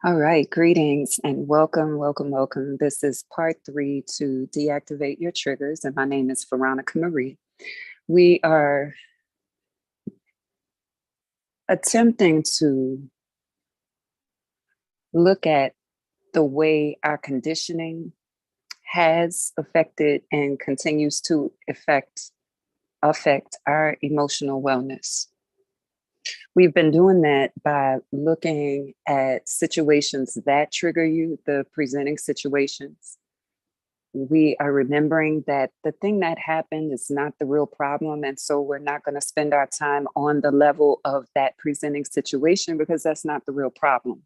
All right, greetings and welcome, welcome, welcome. This is part 3 to Deactivate Your Triggers, and my name is Veronica Marie. We are attempting to look at the way our conditioning has affected and continues to affect our emotional wellness. We've been doing that by looking at situations that trigger you, the presenting situations. We are remembering that the thing that happened is not the real problem. And so we're not going to spend our time on the level of that presenting situation because that's not the real problem.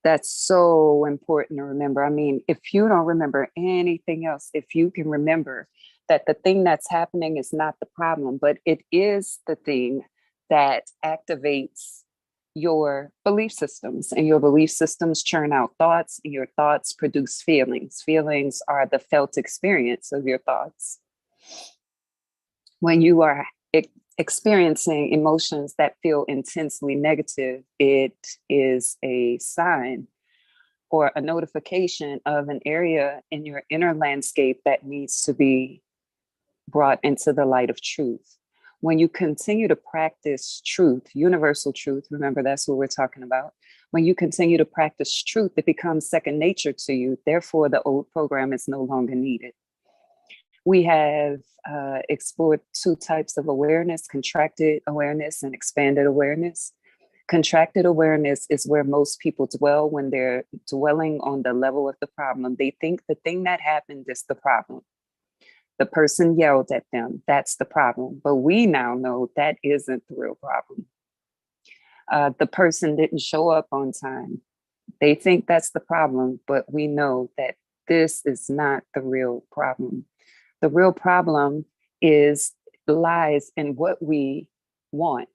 That's so important to remember. I mean, if you don't remember anything else, if you can remember that the thing that's happening is not the problem, but it is the thing that activates your belief systems, and your belief systems churn out thoughts, and your thoughts produce feelings. Feelings are the felt experience of your thoughts. When you are experiencing emotions that feel intensely negative, it is a sign or a notification of an area in your inner landscape that needs to be brought into the light of truth. When you continue to practice truth, universal truth, remember that's what we're talking about. When you continue to practice truth, it becomes second nature to you. Therefore, the old program is no longer needed. We have explored two types of awareness: contracted awareness and expanded awareness. Contracted awareness is where most people dwell when they're dwelling on the level of the problem. They think the thing that happened is the problem. The person yelled at them. That's the problem. But we now know that isn't the real problem. The person didn't show up on time. They think that's the problem, but we know that this is not the real problem. The real problem lies in what we want.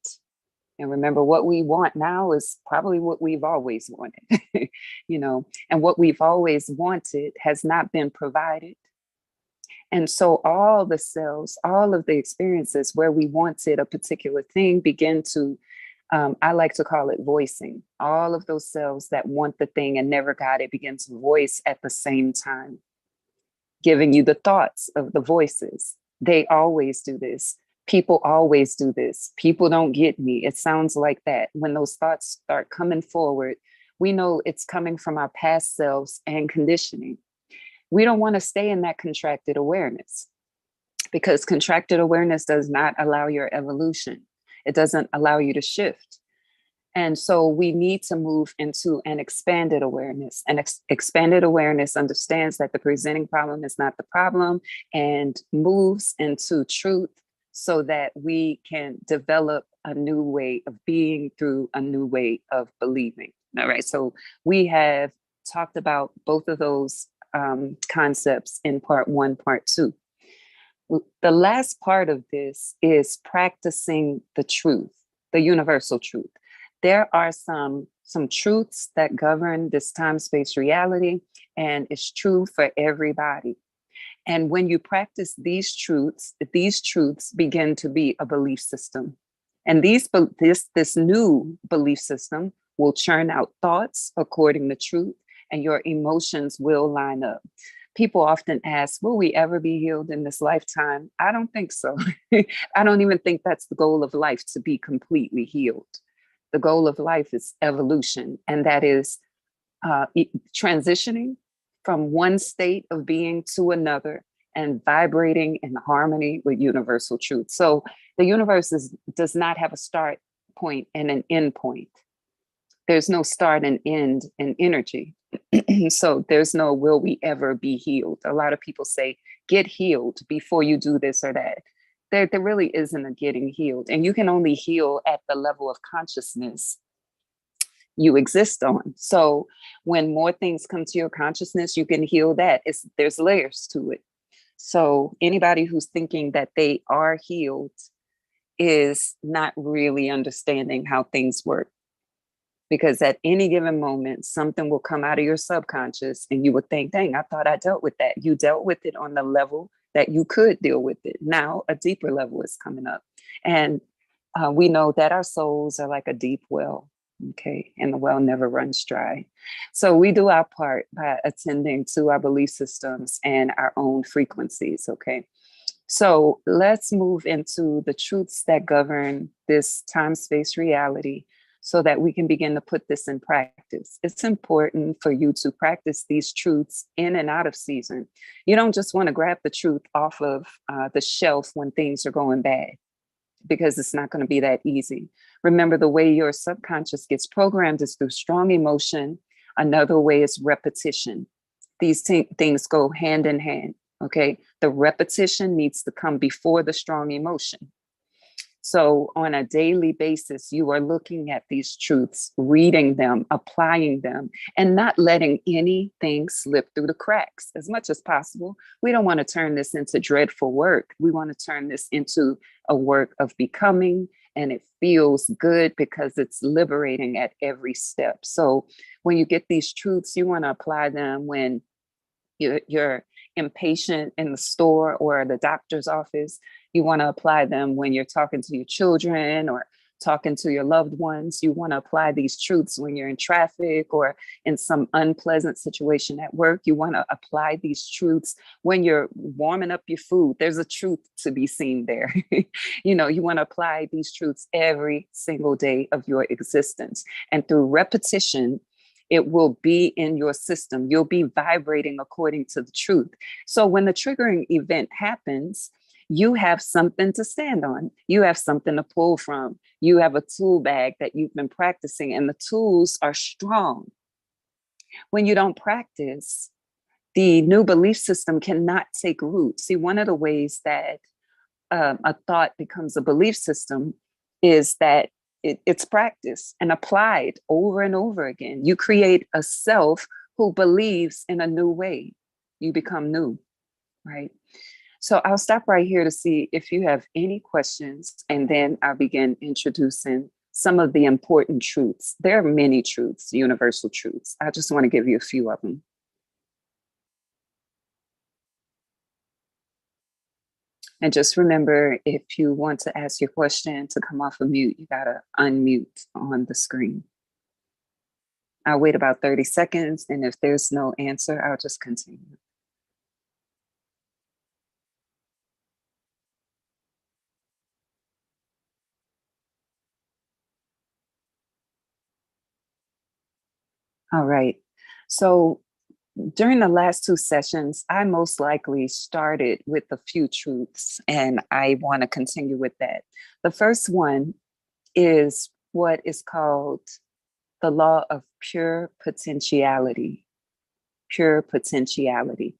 And remember, what we want now is probably what we've always wanted, and what we've always wanted has not been provided. And so all the cells, all of the experiences where we wanted a particular thing begin to, I like to call it voicing. All of those cells that want the thing and never got it begin to voice at the same time, giving you the thoughts of the voices. They always do this. People always do this. People don't get me. It sounds like that. When those thoughts start coming forward, we know it's coming from our past selves and conditioning. We don't want to stay in that contracted awareness, because contracted awareness does not allow your evolution. It doesn't allow you to shift. And so we need to move into an expanded awareness. And expanded awareness understands that the presenting problem is not the problem and moves into truth so that we can develop a new way of being through a new way of believing. All right. So we have talked about both of those concepts in part 1, part 2. The last part of this is practicing the truth, the universal truth. There are some truths that govern this time-space reality, and it's true for everybody. And when you practice these truths begin to be a belief system. And this new belief system will churn out thoughts according to truth, and your emotions will line up. People often ask, will we ever be healed in this lifetime? I don't think so. I don't even think that's the goal of life, to be completely healed. The goal of life is evolution, and that is transitioning from one state of being to another and vibrating in harmony with universal truth. So the universe does not have a start point and an end point. There's no start and end in energy. So there's no will we ever be healed. A lot of people say, get healed before you do this or that. There really isn't a getting healed. And you can only heal at the level of consciousness you exist on. So when more things come to your consciousness, you can heal that. There's layers to it. So anybody who's thinking that they are healed is not really understanding how things work. Because at any given moment, something will come out of your subconscious and you would think, dang, I thought I dealt with that. You dealt with it on the level that you could deal with it. Now a deeper level is coming up. And we know that our souls are like a deep well. Okay, and the well never runs dry. So we do our part by attending to our belief systems and our own frequencies. Okay, so let's move into the truths that govern this time space reality so that we can begin to put this in practice. It's important for you to practice these truths in and out of season. You don't just want to grab the truth off of the shelf when things are going bad, because it's not going to be that easy. Remember, the way your subconscious gets programmed is through strong emotion. Another way is repetition. These things go hand in hand. Okay. The repetition needs to come before the strong emotion. So, on a daily basis, you are looking at these truths, reading them, applying them, and not letting anything slip through the cracks as much as possible. We don't want to turn this into dreadful work. We want to turn this into a work of becoming, and it feels good because it's liberating at every step. So, when you get these truths, you want to apply them when you're impatient in the store or the doctor's office. You want to apply them when you're talking to your children or talking to your loved ones. You want to apply these truths when you're in traffic or in some unpleasant situation at work. You want to apply these truths when you're warming up your food. There's a truth to be seen there. You want to apply these truths every single day of your existence. And through repetition, it will be in your system. You'll be vibrating according to the truth. So when the triggering event happens, you have something to stand on. You have something to pull from. You have a tool bag that you've been practicing, and the tools are strong. When you don't practice, the new belief system cannot take root. See, one of the ways that a thought becomes a belief system is that it's practiced and applied over and over again. You create a self who believes in a new way. You become new, right? So I'll stop right here to see if you have any questions, and then I'll begin introducing some of the important truths. There are many truths, universal truths. I just want to give you a few of them. And just remember, if you want to ask your question to come off of mute, you got to unmute on the screen. I'll wait about 30 seconds, and if there's no answer, I'll just continue. All right. So during the last two sessions, I most likely started with a few truths, and I want to continue with that. The first one is what is called the law of pure potentiality. Pure potentiality.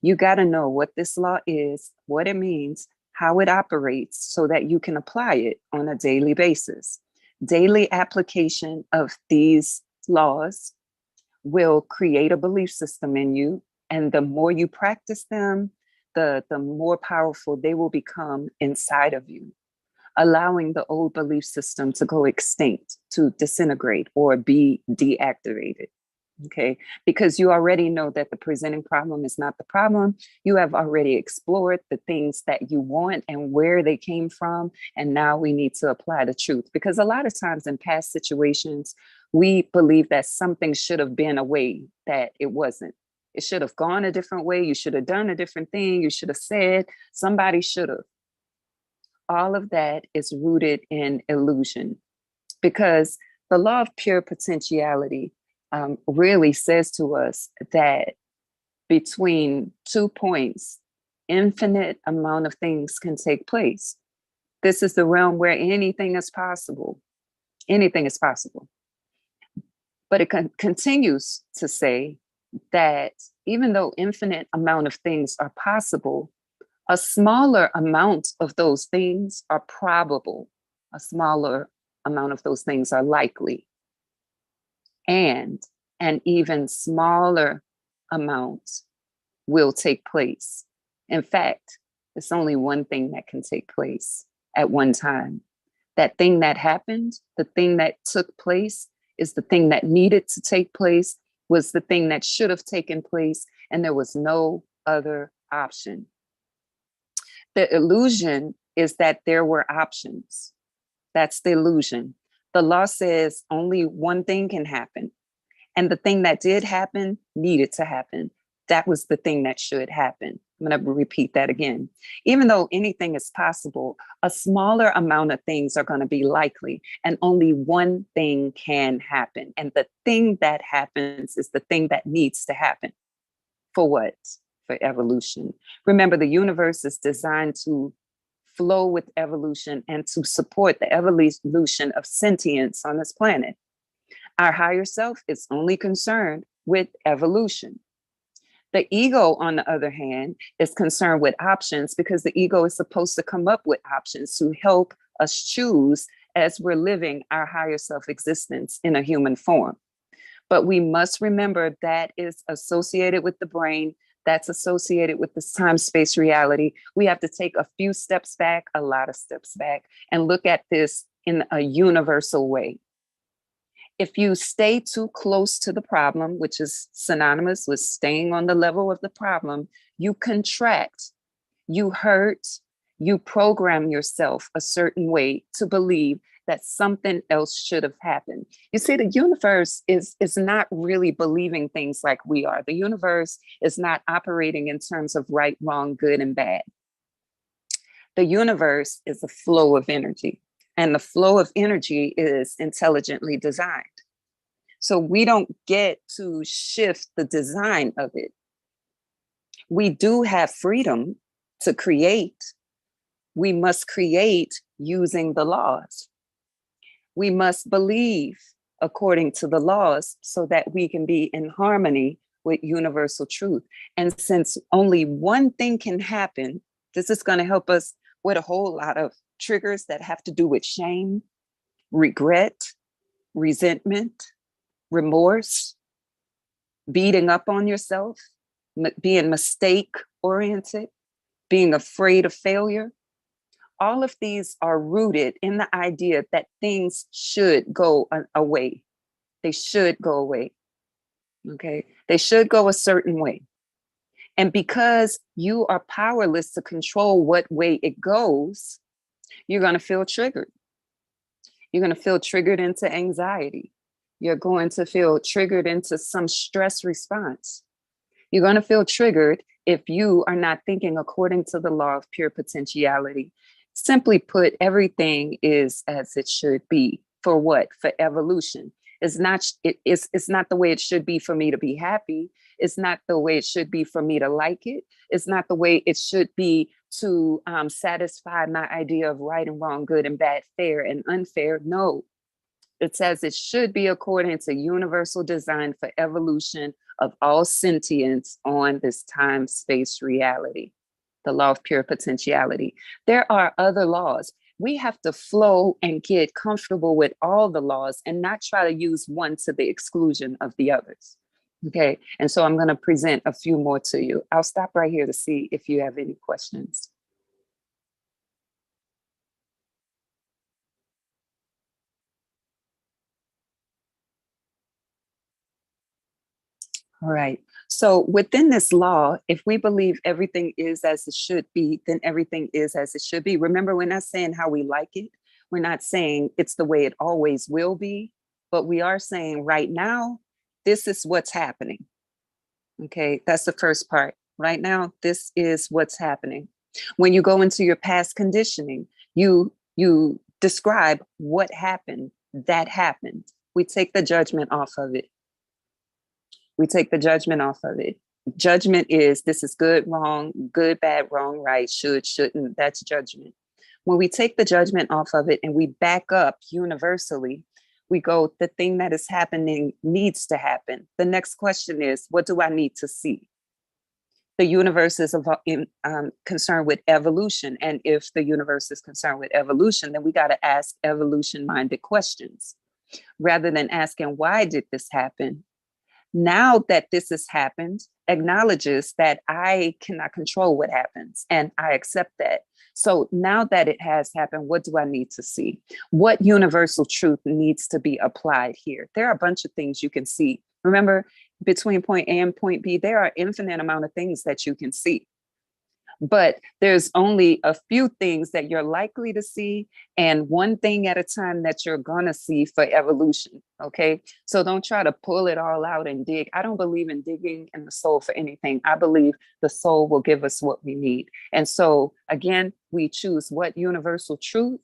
You got to know what this law is, what it means, how it operates, so that you can apply it on a daily basis. Daily application of these laws will create a belief system in you. And the more you practice them, the more powerful they will become inside of you, allowing the old belief system to go extinct, to disintegrate, or be deactivated. Okay, because you already know that the presenting problem is not the problem. You have already explored the things that you want and where they came from. And now we need to apply the truth, because a lot of times in past situations, we believe that something should have been a way that it wasn't. It should have gone a different way. You should have done a different thing. You should have said, somebody should have. All of that is rooted in illusion, because the law of pure potentiality really says to us that between 2 points, infinite amount of things can take place. This is the realm where anything is possible. Anything is possible. But it continues to say that even though infinite amount of things are possible, a smaller amount of those things are probable. A smaller amount of those things are likely. And an even smaller amount will take place. In fact, it's only one thing that can take place at one time. That thing that happened, the thing that took place, is the thing that needed to take place, was the thing that should have taken place, and there was no other option. The illusion is that there were options. That's the illusion. The law says only one thing can happen. And the thing that did happen needed to happen. That was the thing that should happen. I'm going to repeat that again. Even though anything is possible, a smaller amount of things are going to be likely, and only one thing can happen. And the thing that happens is the thing that needs to happen. For what? For evolution. Remember, the universe is designed to flow with evolution and to support the evolution of sentience on this planet. Our higher self is only concerned with evolution. The ego, on the other hand, is concerned with options because the ego is supposed to come up with options to help us choose as we're living our higher self existence in a human form. But we must remember that is associated with the brain, that's associated with this time space reality. We have to take a few steps back, a lot of steps back, and look at this in a universal way. If you stay too close to the problem, which is synonymous with staying on the level of the problem, you contract, you hurt, you program yourself a certain way to believe that something else should have happened. You see, the universe is not really believing things like we are. The universe is not operating in terms of right, wrong, good, and bad. The universe is a flow of energy. And the flow of energy is intelligently designed. So we don't get to shift the design of it. We do have freedom to create. We must create using the laws. We must believe according to the laws so that we can be in harmony with universal truth. And since only one thing can happen, this is going to help us with a whole lot of triggers that have to do with shame, regret, resentment, remorse, beating up on yourself, being mistake oriented, being afraid of failure. All of these are rooted in the idea that things should go away. They should go away. Okay. They should go a certain way. And because you are powerless to control what way it goes, you're going to feel triggered. You're going to feel triggered into anxiety. You're going to feel triggered into some stress response. You're going to feel triggered if you are not thinking according to the law of pure potentiality. Simply put, everything is as it should be. For what? For evolution. It's not the way it should be for me to be happy. It's not the way it should be for me to like it. It's not the way it should be to satisfy my idea of right and wrong, good and bad, fair and unfair. No, it says it should be according to universal design for evolution of all sentience on this time-space reality, the law of pure potentiality. There are other laws. We have to flow and get comfortable with all the laws and not try to use one to the exclusion of the others. Okay, and so I'm going to present a few more to you. I'll stop right here to see if you have any questions. All right. So within this law, if we believe everything is as it should be, then everything is as it should be. Remember, we're not saying how we like it. We're not saying it's the way it always will be, but we are saying right now, this is what's happening. Okay, that's the first part. Right now, this is what's happening. When you go into your past conditioning, you describe what happened, that happened. We take the judgment off of it. We take the judgment off of it. Judgment is this is good, wrong, good, bad, wrong, right, should, shouldn't. That's judgment. When we take the judgment off of it and we back up universally, we go, the thing that is happening needs to happen. The next question is, what do I need to see? The universe is concerned with evolution. And if the universe is concerned with evolution, then we got to ask evolution-minded questions. Rather than asking, why did this happen? Now that this has happened, acknowledges that I cannot control what happens, and I accept that. So now that it has happened, what do I need to see? What universal truth needs to be applied here? There are a bunch of things you can see. Remember, between point A and point B, there are infinite amount of things that you can see. But there's only a few things that you're likely to see, and one thing at a time that you're gonna see for evolution. Okay. So don't try to pull it all out and dig. I don't believe in digging in the soul for anything. I believe the soul will give us what we need. And so again, we choose what universal truth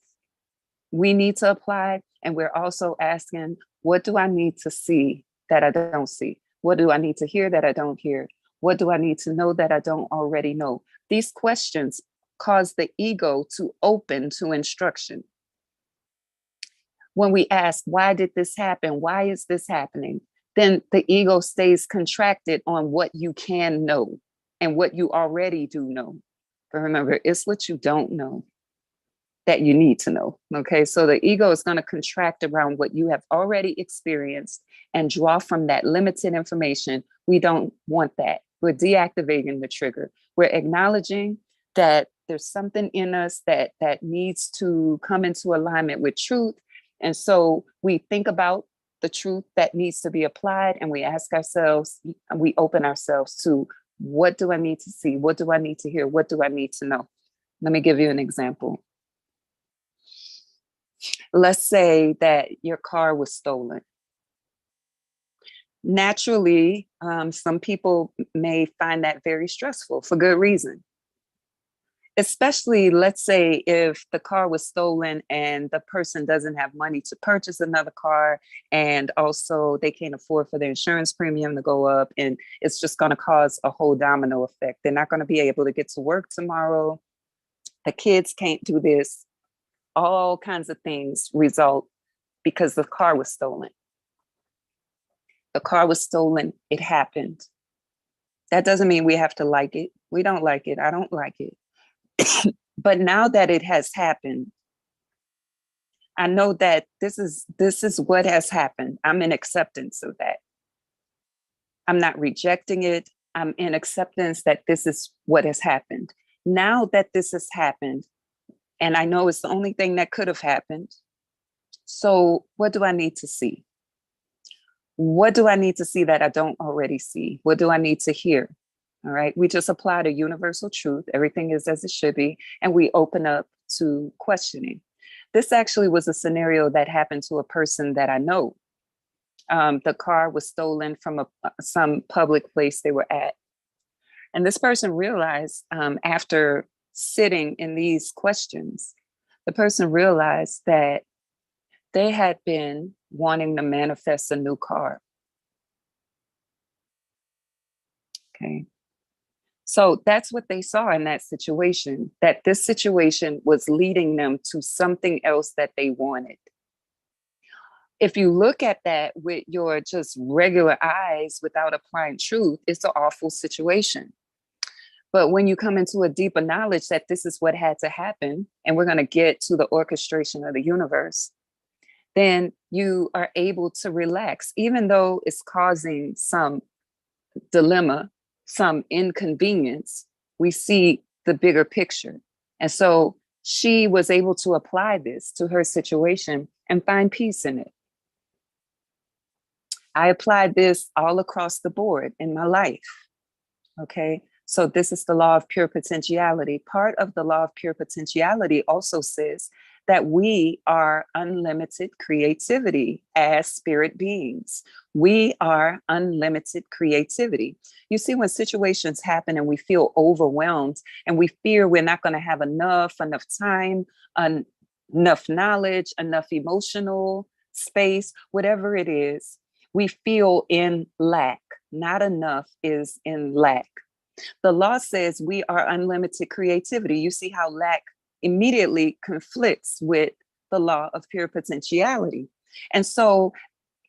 we need to apply. And we're also asking, what do I need to see that I don't see? What do I need to hear that I don't hear? What do I need to know that I don't already know? These questions cause the ego to open to instruction. When we ask, why did this happen? Why is this happening? Then the ego stays contracted on what you can know and what you already do know. But remember, it's what you don't know that you need to know. Okay. So the ego is going to contract around what you have already experienced and draw from that limited information. We don't want that. We're deactivating the trigger. We're acknowledging that there's something in us that needs to come into alignment with truth. And so we think about the truth that needs to be applied, and we ask ourselves, we open ourselves to, what do I need to see? What do I need to hear? What do I need to know? Let me give you an example. Let's say that your car was stolen. Naturally, some people may find that very stressful for good reason. Especially, let's say, if the car was stolen and the person doesn't have money to purchase another car, and also they can't afford for their insurance premium to go up, and it's just going to cause a whole domino effect. They're not going to be able to get to work tomorrow. The kids can't do this. All kinds of things result because the car was stolen. The car was stolen. It happened. That doesn't mean we have to like it. We don't like it. I don't like it. But now that it has happened, I know that this is what has happened. I'm in acceptance of that. I'm not rejecting it. I'm in acceptance that this is what has happened. Now that this has happened, and I know it's the only thing that could have happened. So what do I need to see? What do I need to see that I don't already see? What do I need to hear? All right. We just applied a universal truth. Everything is as it should be. And we open up to questioning. This actually was a scenario that happened to a person that I know. The car was stolen from some public place they were at. And this person realized, after sitting in these questions, the person realized that they had been wanting to manifest a new car. Okay. So that's what they saw in that situation, that this situation was leading them to something else that they wanted. If you look at that with your just regular eyes without applying truth, it's an awful situation. But when you come into a deeper knowledge that this is what had to happen, and we're going to get to the orchestration of the universe, then you are able to relax, even though it's causing some dilemma, some inconvenience. We see the bigger picture. And so she was able to apply this to her situation and find peace in it. I applied this all across the board in my life. Okay. So this is the law of pure potentiality. Part of the law of pure potentiality also says that we are unlimited creativity as spirit beings. We are unlimited creativity. You see, when situations happen and we feel overwhelmed and we fear we're not going to have enough time, enough knowledge, enough emotional space, whatever it is, we feel in lack. Not enough is in lack. The law says we are unlimited creativity. You see how lack immediately conflicts with the law of pure potentiality. And so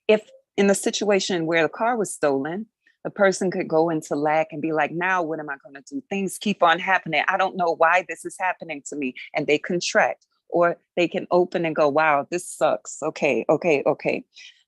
if in the situation where the car was stolen, the person could go into lack and be like, now what am I going to do? Things keep on happening. I don't know why this is happening to me. And they contract. Or they can open and go, wow, this sucks. Okay.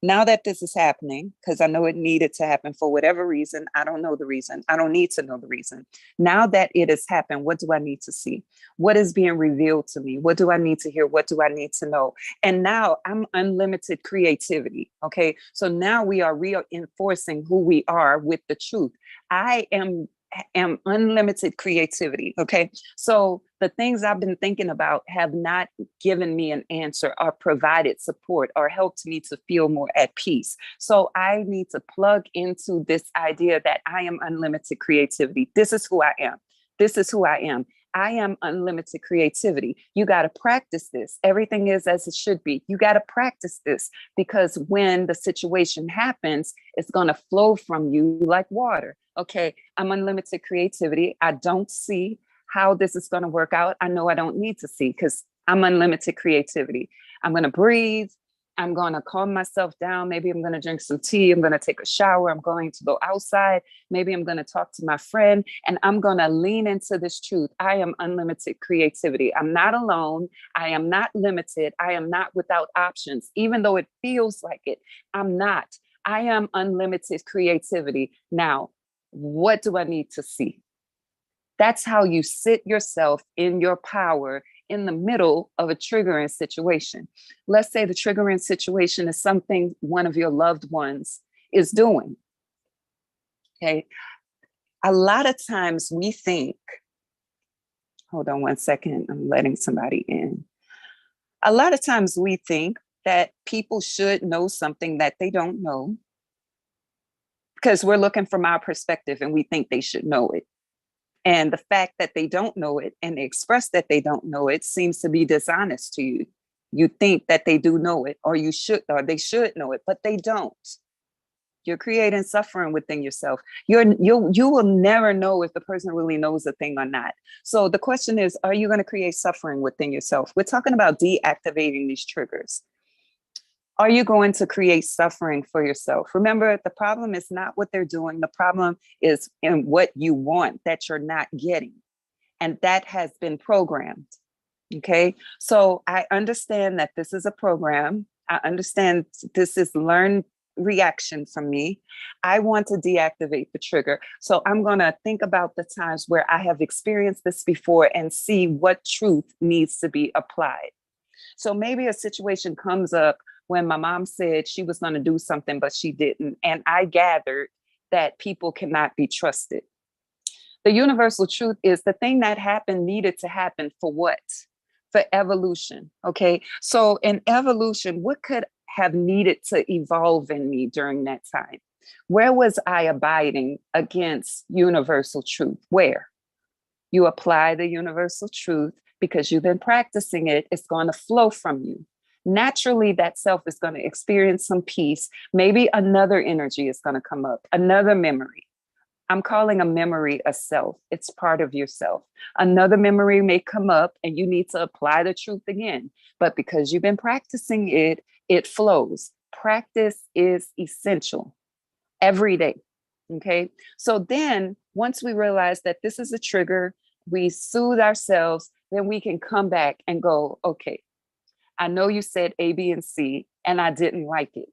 Now that this is happening, because I know it needed to happen for whatever reason, I don't know the reason. I don't need to know the reason. Now that it has happened, what do I need to see? What is being revealed to me? What do I need to hear? What do I need to know? And now I'm unlimited creativity. Okay. So now we are reinforcing who we are with the truth. I am am unlimited creativity. Okay. So the things I've been thinking about have not given me an answer or provided support or helped me to feel more at peace. So I need to plug into this idea that I am unlimited creativity. This is who I am. This is who I am. I am unlimited creativity. You got to practice this. Everything is as it should be. You got to practice this, because when the situation happens, it's going to flow from you like water. Okay, I'm unlimited creativity. I don't see how this is going to work out. I know I don't need to see, because I'm unlimited creativity. I'm going to breathe. I'm going to calm myself down. Maybe I'm going to drink some tea. I'm going to take a shower. I'm going to go outside. Maybe I'm going to talk to my friend, and I'm going to lean into this truth. I am unlimited creativity. I'm not alone. I am not limited. I am not without options. Even though it feels like it, I'm not. I am unlimited creativity. Now, what do I need to see? That's how you sit yourself in your power in the middle of a triggering situation. Let's say the triggering situation is something one of your loved ones is doing. Okay. A lot of times we think, hold on one second, I'm letting somebody in. A lot of times we think that people should know something that they don't know, because we're looking from our perspective and we think they should know it. And the fact that they don't know it and they express that they don't know it seems to be dishonest to you. You think that they do know it, or they should know it, but they don't. You're creating suffering within yourself. You will never know if the person really knows a thing or not. So the question is, are you going to create suffering within yourself? We're talking about deactivating these triggers. Are you going to create suffering for yourself? Remember, the problem is not what they're doing. The problem is in what you want that you're not getting. And that has been programmed. Okay. So I understand that this is a program. I understand this is learned reaction from me. I want to deactivate the trigger. So I'm going to think about the times where I have experienced this before and see what truth needs to be applied. So maybe a situation comes up when my mom said she was going to do something, but she didn't. And I gathered that people cannot be trusted. The universal truth is the thing that happened needed to happen for what? For evolution. Okay. So in evolution, what could have needed to evolve in me during that time? Where was I abiding against universal truth? Where? You apply the universal truth because you've been practicing it. It's going to flow from you. Naturally, that self is going to experience some peace. Maybe another energy is going to come up, another memory. I'm calling a memory a self. It's part of yourself. Another memory may come up and you need to apply the truth again. But because you've been practicing it, it flows. Practice is essential every day. Okay. So then once we realize that this is a trigger, we soothe ourselves, then we can come back and go, okay, I know you said A, B, and C, and I didn't like it.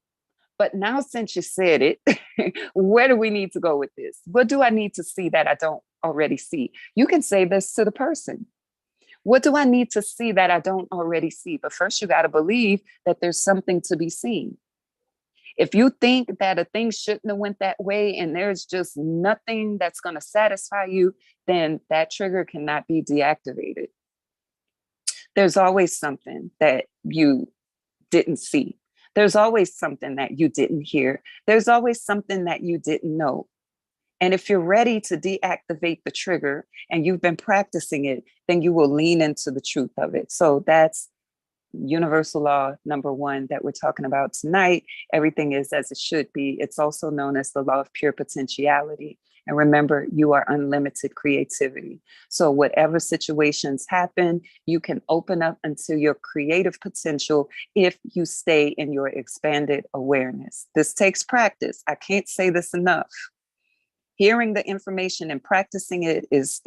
But now, since you said it, where do we need to go with this? What do I need to see that I don't already see? You can say this to the person. What do I need to see that I don't already see? But first, you got to believe that there's something to be seen. If you think that a thing shouldn't have went that way and there's just nothing that's going to satisfy you, then that trigger cannot be deactivated. There's always something that you didn't see. There's always something that you didn't hear. There's always something that you didn't know. And if you're ready to deactivate the trigger and you've been practicing it, then you will lean into the truth of it. So that's universal law number one that we're talking about tonight. Everything is as it should be. It's also known as the law of pure potentiality. And remember, you are unlimited creativity. So whatever situations happen, you can open up into your creative potential if you stay in your expanded awareness. This takes practice. I can't say this enough. Hearing the information and practicing it is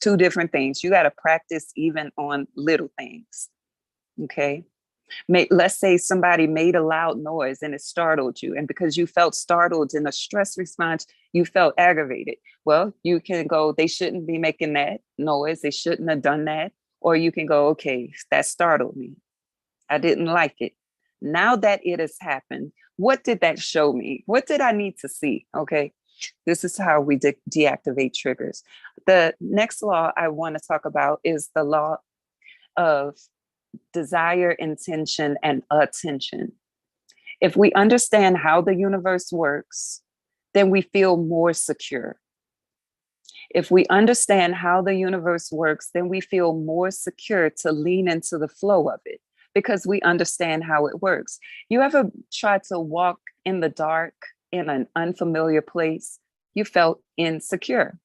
two different things. You got to practice even on little things. Okay. Let's say somebody made a loud noise and it startled you. And because you felt startled in a stress response, you felt aggravated. Well, you can go, they shouldn't be making that noise. They shouldn't have done that. Or you can go, okay, that startled me. I didn't like it. Now that it has happened, what did that show me? What did I need to see? Okay. This is how we deactivate triggers. The next law I want to talk about is the law of desire, intention, and attention. If we understand how the universe works, then we feel more secure. If we understand how the universe works, then we feel more secure to lean into the flow of it because we understand how it works. You ever try to walk in the dark in an unfamiliar place? You felt insecure.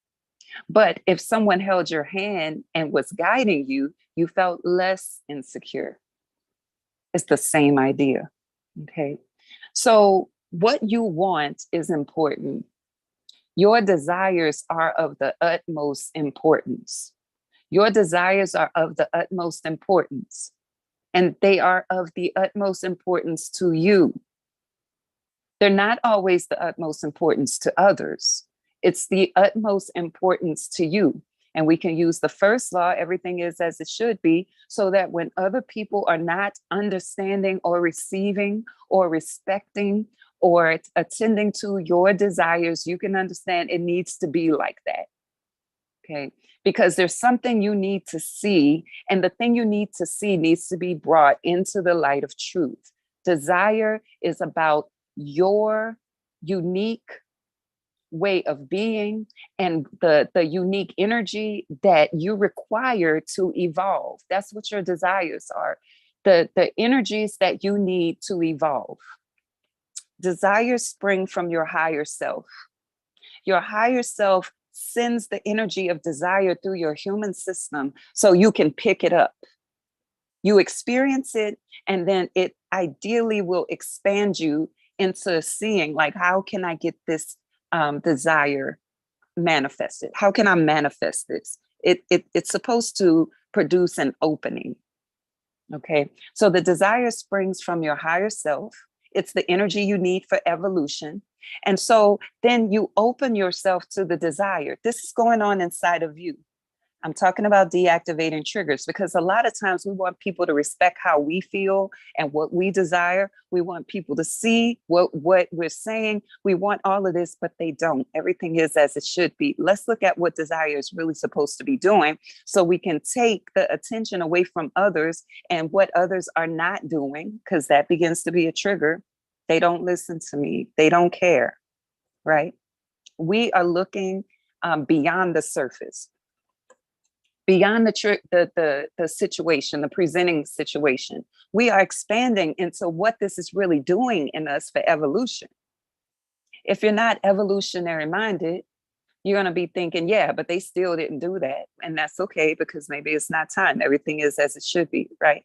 But if someone held your hand and was guiding you, you felt less insecure. It's the same idea. Okay. So, what you want is important. Your desires are of the utmost importance. Your desires are of the utmost importance, and they are of the utmost importance to you. They're not always the utmost importance to others. It's the utmost importance to you. And we can use the first law, everything is as it should be, so that when other people are not understanding or receiving or respecting or attending to your desires, you can understand it needs to be like that. Okay. Because there's something you need to see, and the thing you need to see needs to be brought into the light of truth. Desire is about your unique way of being and the unique energy that you require to evolve. That's what your desires are. The energies that you need to evolve. Desires spring from your higher self. Your higher self sends the energy of desire through your human system so you can pick it up. You experience it, and then it ideally will expand you into seeing, like, how can I get this desire manifested? How can I manifest this? It's supposed to produce an opening. Okay, so the desire springs from your higher self. It's the energy you need for evolution. And so then you open yourself to the desire. This is going on inside of you. I'm talking about deactivating triggers because a lot of times we want people to respect how we feel and what we desire. We want people to see what we're saying. We want all of this, but they don't. Everything is as it should be. Let's look at what desire is really supposed to be doing so we can take the attention away from others and what others are not doing, because that begins to be a trigger. They don't listen to me. They don't care, right? We are looking beyond the surface, beyond the situation, the presenting situation. We are expanding into what this is really doing in us for evolution. If you're not evolutionary minded, you're going to be thinking, yeah, but they still didn't do that. And that's okay, because maybe it's not time. Everything is as it should be, right?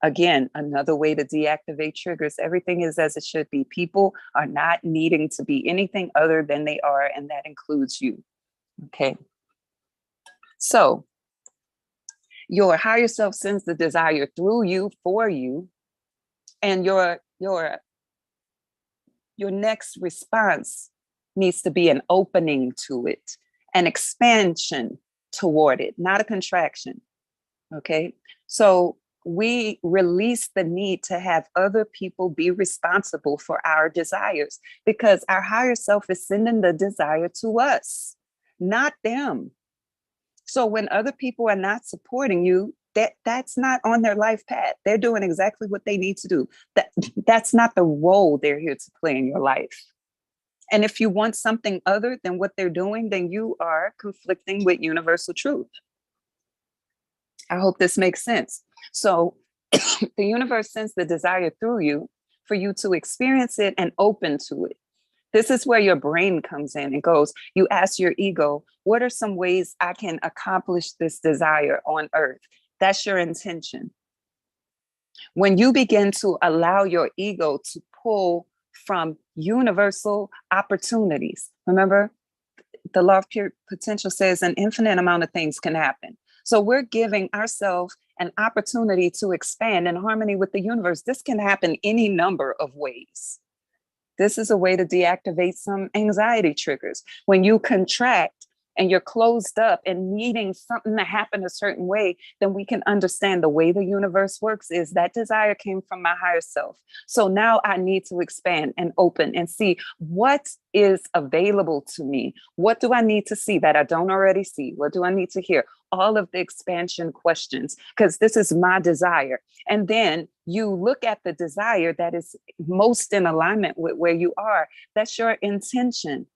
Again, another way to deactivate triggers. Everything is as it should be. People are not needing to be anything other than they are, and that includes you. Okay. So your higher self sends the desire through you, for you, and your next response needs to be an opening to it, an expansion toward it, not a contraction. Okay. So we release the need to have other people be responsible for our desires, because our higher self is sending the desire to us, not them. So when other people are not supporting you, that's not on their life path. They're doing exactly what they need to do. That's not the role they're here to play in your life. And if you want something other than what they're doing, then you are conflicting with universal truth. I hope this makes sense. So the universe sends the desire through you for you to experience it and open to it. This is where your brain comes in and goes, you ask your ego, what are some ways I can accomplish this desire on earth? That's your intention. When you begin to allow your ego to pull from universal opportunities, remember, the law of pure potential says an infinite amount of things can happen. So we're giving ourselves an opportunity to expand in harmony with the universe. This can happen any number of ways. This is a way to deactivate some anxiety triggers. When you contract, and you're closed up and needing something to happen a certain way, then we can understand the way the universe works is that desire came from my higher self. So now I need to expand and open and see what is available to me. What do I need to see that I don't already see? What do I need to hear? All of the expansion questions, because this is my desire. And then you look at the desire that is most in alignment with where you are. That's your intention.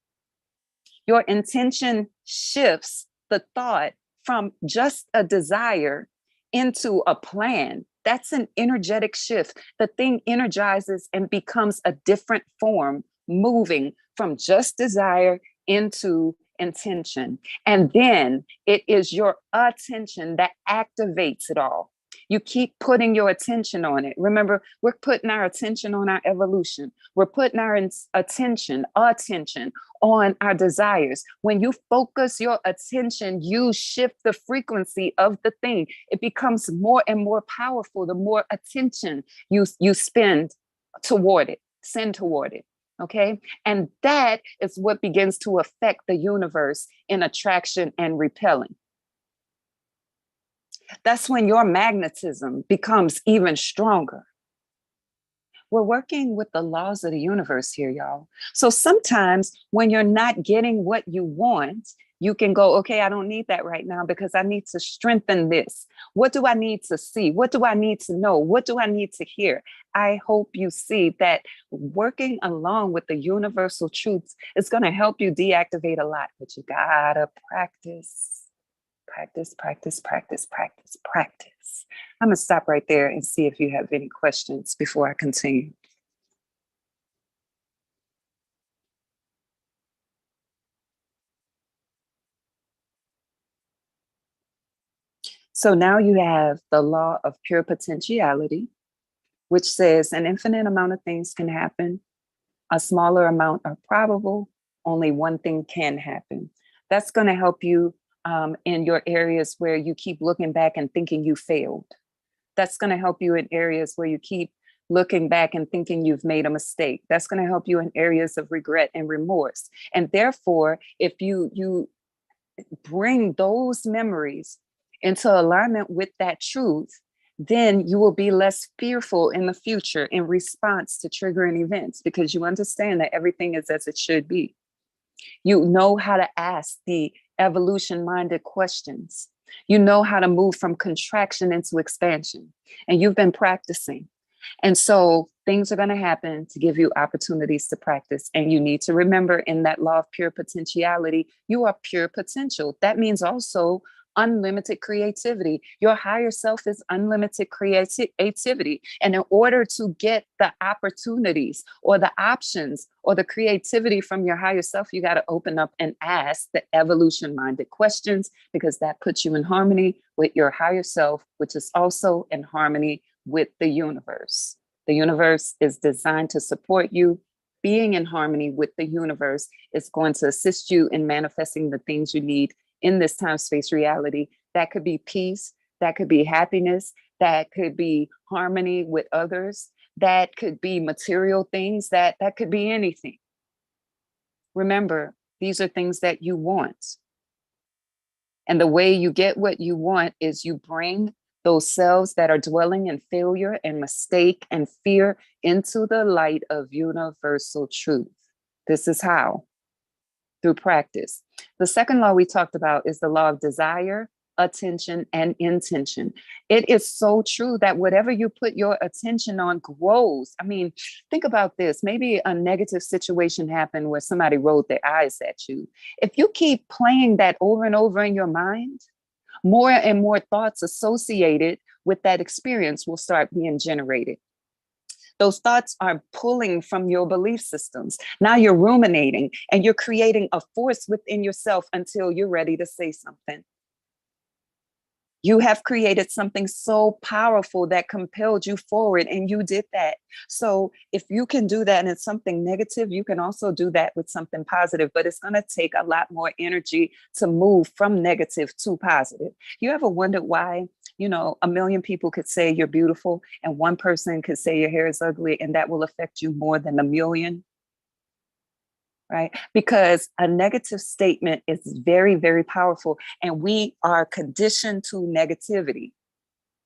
Your intention shifts the thought from just a desire into a plan. That's an energetic shift. The thing energizes and becomes a different form, moving from just desire into intention. And then it is your attention that activates it all. You keep putting your attention on it. Remember, we're putting our attention on our evolution. We're putting our attention on our desires. When you focus your attention, you shift the frequency of the thing. It becomes more and more powerful the more attention you spend toward it, send toward it. Okay. And that is what begins to affect the universe in attraction and repelling. That's when your magnetism becomes even stronger. We're working with the laws of the universe here, y'all. So sometimes when you're not getting what you want, you can go, okay, I don't need that right now because I need to strengthen this. What do I need to see? What do I need to know? What do I need to hear? I hope you see that working along with the universal truths is going to help you deactivate a lot, but you gotta practice. Practice, practice, practice, practice, practice. I'm going to stop right there and see if you have any questions before I continue. So now you have the law of pure potentiality, which says an infinite amount of things can happen. A smaller amount are probable. Only one thing can happen. That's going to help you in your areas where you keep looking back and thinking you failed. That's going to help you in areas where you keep looking back and thinking you've made a mistake. That's going to help you in areas of regret and remorse. And therefore, if you bring those memories into alignment with that truth, then you will be less fearful in the future in response to triggering events because you understand that everything is as it should be. You know how to ask the evolution minded questions. You know how to move from contraction into expansion, and you've been practicing. And so things are going to happen to give you opportunities to practice. And you need to remember in that law of pure potentiality, you are pure potential. That means also unlimited creativity. Your higher self is unlimited creativity. And in order to get the opportunities or the options or the creativity from your higher self, you got to open up and ask the evolution minded questions, because that puts you in harmony with your higher self, which is also in harmony with the universe. The universe is designed to support you. Being in harmony with the universe is going to assist you in manifesting the things you need in this time space reality. That could be peace, that could be happiness, that could be harmony with others, that could be material things, that could be anything. Remember, these are things that you want. And the way you get what you want is you bring those selves that are dwelling in failure and mistake and fear into the light of universal truth. This is how. Through practice. The second law we talked about is the law of desire, attention, and intention. It is so true that whatever you put your attention on grows. I mean, think about this. Maybe a negative situation happened where somebody rolled their eyes at you. If you keep playing that over and over in your mind, more and more thoughts associated with that experience will start being generated. Those thoughts are pulling from your belief systems. Now you're ruminating and you're creating a force within yourself until you're ready to say something. You have created something so powerful that compelled you forward, and you did that. So if you can do that and it's something negative, you can also do that with something positive, but it's going to take a lot more energy to move from negative to positive. You ever wondered why, a million people could say you're beautiful and one person could say your hair is ugly, and that will affect you more than a million? right? Because a negative statement is very, very powerful, and we are conditioned to negativity.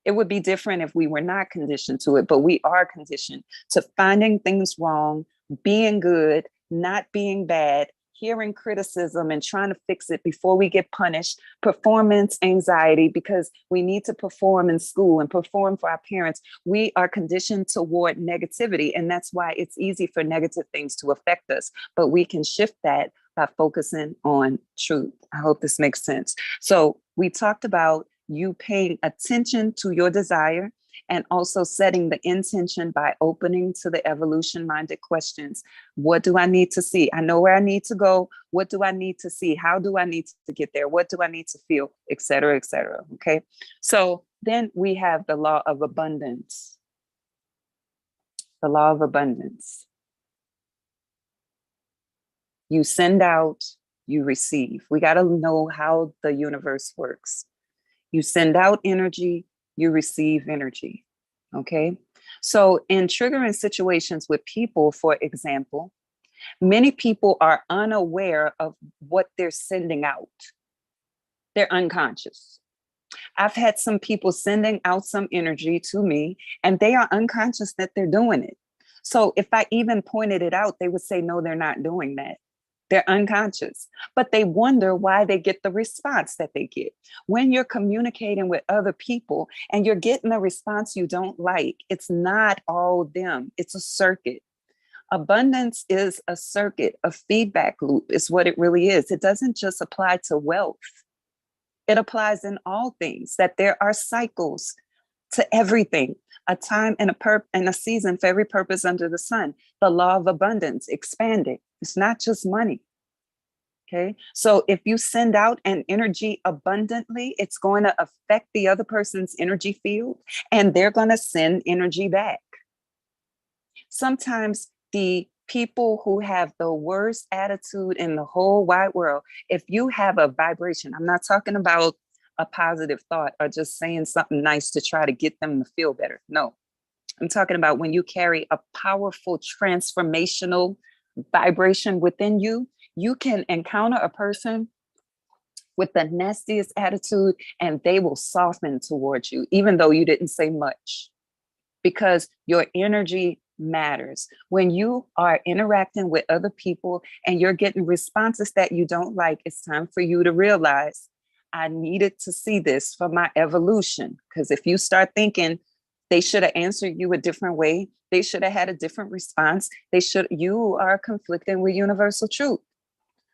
It would be different if we were not conditioned to it, but we are conditioned to finding things wrong, being good, not being bad, hearing criticism and trying to fix it before we get punished, performance anxiety because we need to perform in school and perform for our parents. We are conditioned toward negativity, and that's why it's easy for negative things to affect us. But we can shift that by focusing on truth. I hope this makes sense. So we talked about you paying attention to your desire and also setting the intention by opening to the evolution minded questions. What do I need to see? I know where I need to go. What do I need to see? How do I need to get there? What do I need to feel? Et cetera, et cetera. Okay. So then we have the law of abundance. The law of abundance. You send out, you receive. We got to know how the universe works. You send out energy, you receive energy. Okay. So, in triggering situations with people, for example, many people are unaware of what they're sending out. They're unconscious. I've had some people sending out some energy to me, and they are unconscious that they're doing it. So, if I even pointed it out, they would say, no, they're not doing that. They're unconscious, but they wonder why they get the response that they get. When you're communicating with other people and you're getting a response you don't like, it's not all them, it's a circuit. Abundance is a circuit, a feedback loop is what it really is. It doesn't just apply to wealth. It applies in all things, that there are cycles to everything, a time and a season for every purpose under the sun. The law of abundance, expanding. It's not just money. Okay. So if you send out an energy abundantly, it's going to affect the other person's energy field, and they're going to send energy back. Sometimes the people who have the worst attitude in the whole wide world, if you have a vibration, I'm not talking about a positive thought or just saying something nice to try to get them to feel better. No, I'm talking about when you carry a powerful transformational vibration within you, you can encounter a person with the nastiest attitude and they will soften towards you, even though you didn't say much, because your energy matters. When you are interacting with other people and you're getting responses that you don't like, it's time for you to realize, I needed to see this for my evolution. Because if you start thinking they should have answered you a different way, they should have had a different response, you are conflicting with universal truth.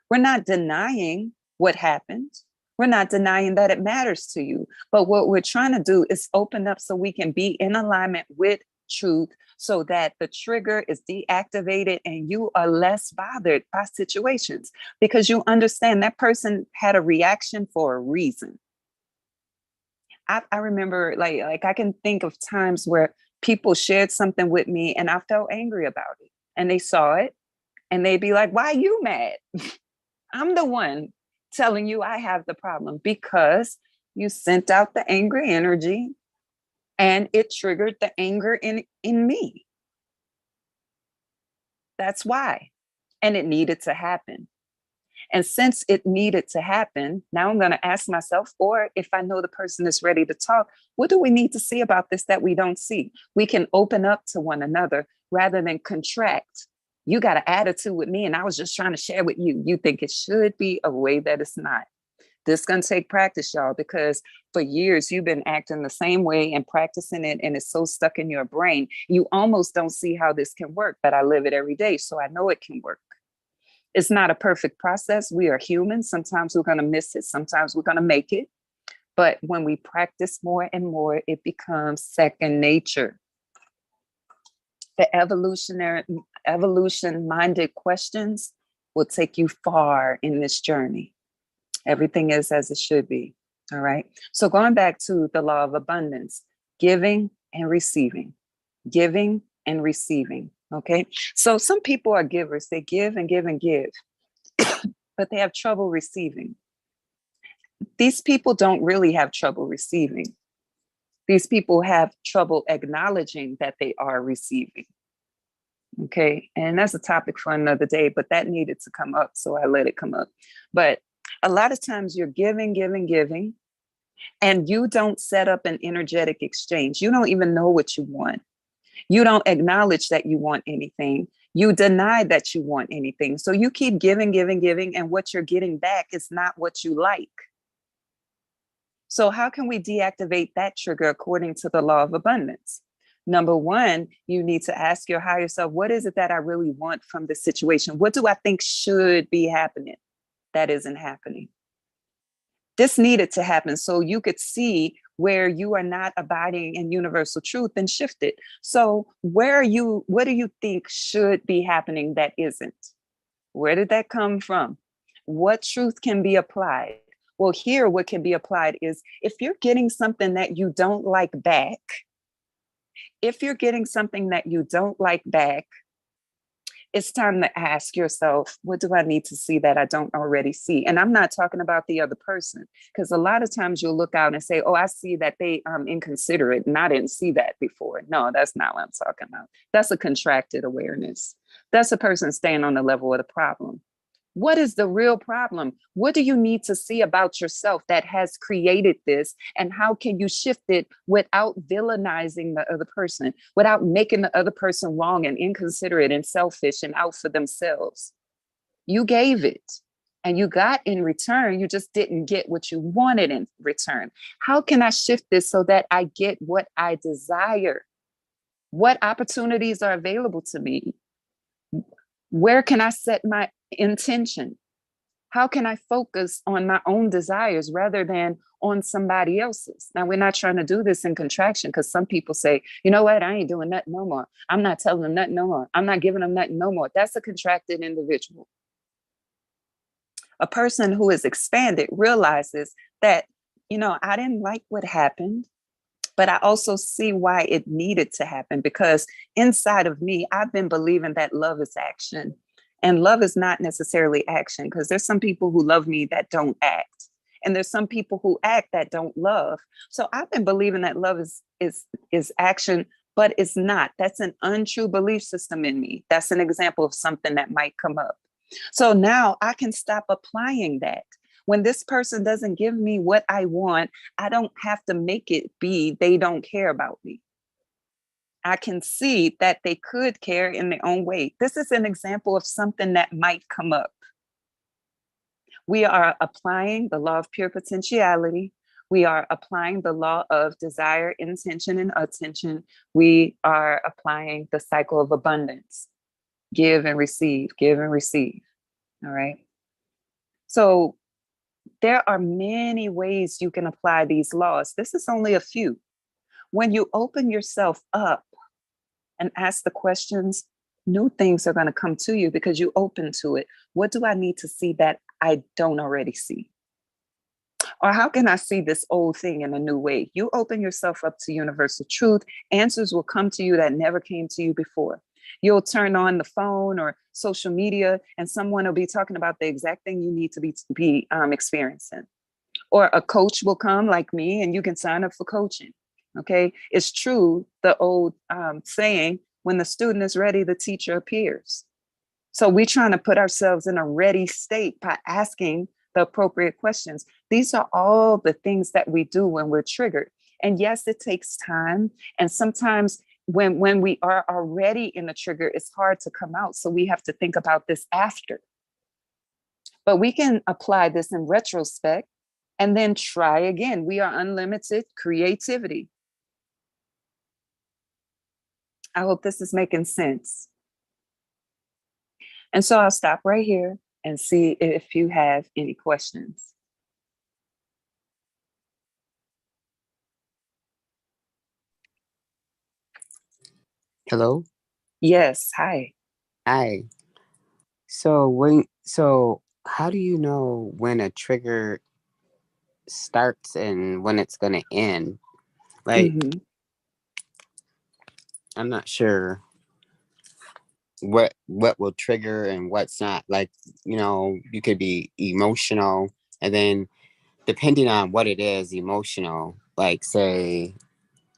We're not denying what happened. We're not denying that it matters to you. But what we're trying to do is open up so we can be in alignment with truth, so that the trigger is deactivated and you are less bothered by situations, because you understand that person had a reaction for a reason. I remember like I can think of times where people shared something with me and I felt angry about it, and they saw it and they'd be like, why are you mad? I'm the one telling you I have the problem, because you sent out the angry energy and it triggered the anger in me. That's why. And it needed to happen. And since it needed to happen, now I'm going to ask myself, or if I know the person is ready to talk, what do we need to see about this that we don't see? We can open up to one another rather than contract. You got an attitude with me and I was just trying to share with you. You think it should be a way that it's not. This is going to take practice, y'all, because for years you've been acting the same way and practicing it, and it's so stuck in your brain. You almost don't see how this can work, but I live it every day, so I know it can work. It's not a perfect process. We are human. Sometimes we're going to miss it. Sometimes we're going to make it. But when we practice more and more, it becomes second nature. The evolution-minded questions will take you far in this journey. Everything is as it should be. All right. So going back to the law of abundance, giving and receiving, giving and receiving. Okay. So some people are givers. They give and give and give, but they have trouble receiving. These people don't really have trouble receiving. These people have trouble acknowledging that they are receiving. Okay. And that's a topic for another day, but that needed to come up. So I let it come up. But a lot of times you're giving, giving, giving, and you don't set up an energetic exchange. You don't even know what you want. You don't acknowledge that you want anything. You deny that you want anything. So you keep giving, giving, giving, and what you're getting back is not what you like. So, how can we deactivate that trigger according to the law of abundance? Number one, you need to ask your higher self, what is it that I really want from this situation? What do I think should be happening that isn't happening? This needed to happen so you could see where you are not abiding in universal truth and shift it. So, what do you think should be happening that isn't? Where did that come from? What truth can be applied? Well, here, what can be applied is if you're getting something that you don't like back, if you're getting something that you don't like back, it's time to ask yourself, what do I need to see that I don't already see? And I'm not talking about the other person, because a lot of times you'll look out and say, oh, I see that they inconsiderate, and I didn't see that before. No, that's not what I'm talking about. That's a contracted awareness. That's a person staying on the level of the problem. What is the real problem? What do you need to see about yourself that has created this? And how can you shift it without villainizing the other person, without making the other person wrong and inconsiderate and selfish and out for themselves? You gave it and you got in return. You just didn't get what you wanted in return. How can I shift this so that I get what I desire? What opportunities are available to me? Where can I set my intention? How can I focus on my own desires rather than on somebody else's? Now, we're not trying to do this in contraction, because some people say, you know what, I ain't doing nothing no more. I'm not telling them nothing no more. I'm not giving them nothing no more. That's a contracted individual. A person who is expanded realizes that, I didn't like what happened, but I also see why it needed to happen, because inside of me, I've been believing that love is action. And love is not necessarily action, because there's some people who love me that don't act. And there's some people who act that don't love. So I've been believing that love is action, but it's not. That's an untrue belief system in me. That's an example of something that might come up. So now I can stop applying that. When this person doesn't give me what I want, I don't have to make it be they don't care about me. I can see that they could care in their own way. This is an example of something that might come up. We are applying the law of pure potentiality. We are applying the law of desire, intention, and attention. We are applying the cycle of abundance. Give and receive, give and receive. All right. So there are many ways you can apply these laws. This is only a few. When you open yourself up and ask the questions, new things are going to come to you because you open to it. What do I need to see that I don't already see? Or how can I see this old thing in a new way? You open yourself up to universal truth. Answers will come to you that never came to you before. You'll turn on the phone or social media, and someone will be talking about the exact thing you need to be experiencing. Or a coach will come like me, and you can sign up for coaching. Okay, it's true, the old saying, when the student is ready, the teacher appears. So we're trying to put ourselves in a ready state by asking the appropriate questions. These are all the things that we do when we're triggered. And yes, it takes time. And sometimes when we are already in the trigger, it's hard to come out. So we have to think about this after. But we can apply this in retrospect and then try again. We are unlimited creativity. I hope this is making sense. And so I'll stop right here and see if you have any questions. Hello? Yes, hi. Hi. How do you know when a trigger starts and when it's gonna end? Like, Mm-hmm. I'm not sure what will trigger and what's not. Like, you could be emotional, and then depending on what it is, emotional, like say,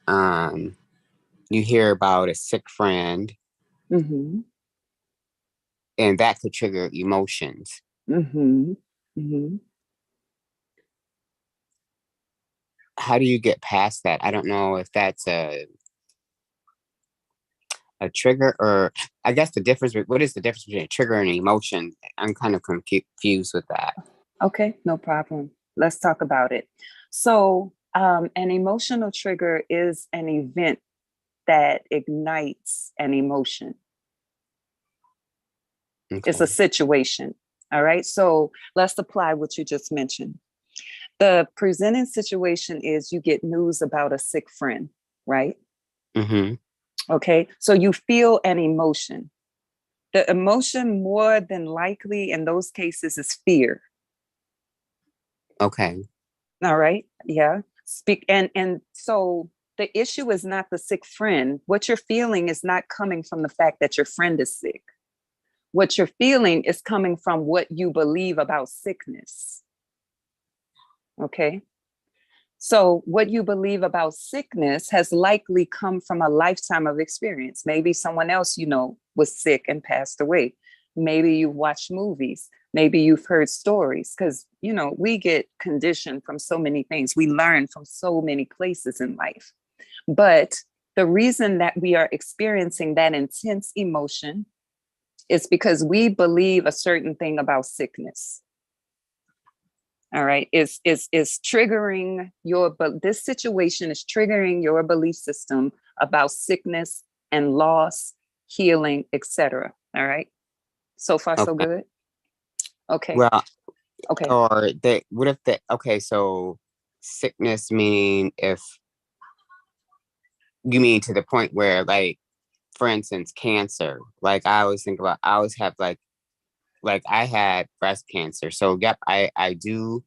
um, you hear about a sick friend, Mm-hmm. and that could trigger emotions. Mm-hmm. Mm-hmm. How do you get past that? I don't know if that's a trigger, or I guess what is the difference between a trigger and an emotion? I'm kind of confused with that. Okay, no problem. Let's talk about it. So, an emotional trigger is an event that ignites an emotion. It's a Okay. situation. All right. So let's apply what you just mentioned. The presenting situation is you get news about a sick friend, right? Mm-hmm. Okay. So you feel an emotion. The emotion, more than likely in those cases, is fear. Okay. All right. Yeah. And so the issue is not the sick friend. What you're feeling is not coming from the fact that your friend is sick. What you're feeling is coming from what you believe about sickness. Okay. So, what you believe about sickness has likely come from a lifetime of experience. Maybe someone else you know was sick and passed away. Maybe you watched movies. Maybe you've heard stories because, you know, we get conditioned from so many things. We learn from so many places in life. But the reason that we are experiencing that intense emotion is because we believe a certain thing about sickness. All right, is triggering your, but this situation is triggering your belief system about sickness and loss, healing, etc. All right, so far so Okay. good. Okay. Well, Okay. or they what if they okay, so sickness meaning if you mean to the point where, like, for instance, cancer. Like I always think about, I always have like I had breast cancer. So yep, I do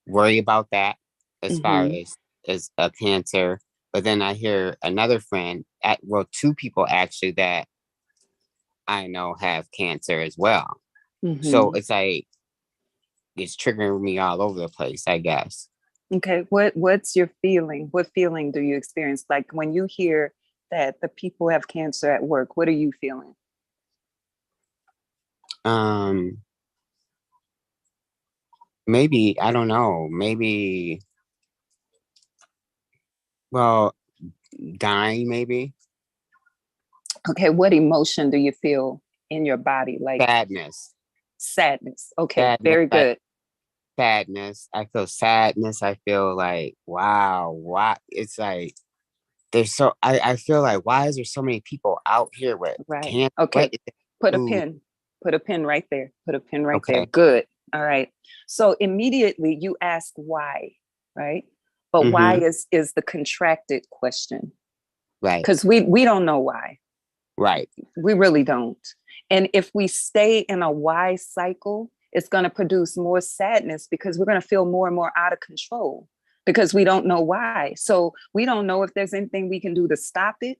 worry about that as far Mm-hmm. as a cancer. But then I hear another friend, well, two people actually that I know have cancer as well. So Mm-hmm. it's like it's triggering me all over the place, I guess. Okay, what's your feeling? What feeling do you experience, like when you hear that the people have cancer at work? What are you feeling? Um, maybe I don't know. Maybe, well, dying, maybe Okay, what emotion do you feel in your body? Like sadness, sadness. Okay, sadness, very like good. sadness. I feel sadness. I feel like, wow, why? It's like there's so I feel like, why is there so many people out here with Right. cancer? What Okay. is it? Put a Ooh, pin. Put a pin right there. Put a pin right there. okay. Good. All right. So immediately you ask why, right? But why Mm-hmm. is the contracted question. Right. Because we don't know why. Right. We really don't. And if we stay in a why cycle, it's going to produce more sadness because we're going to feel more and more out of control because we don't know why. So we don't know if there's anything we can do to stop it.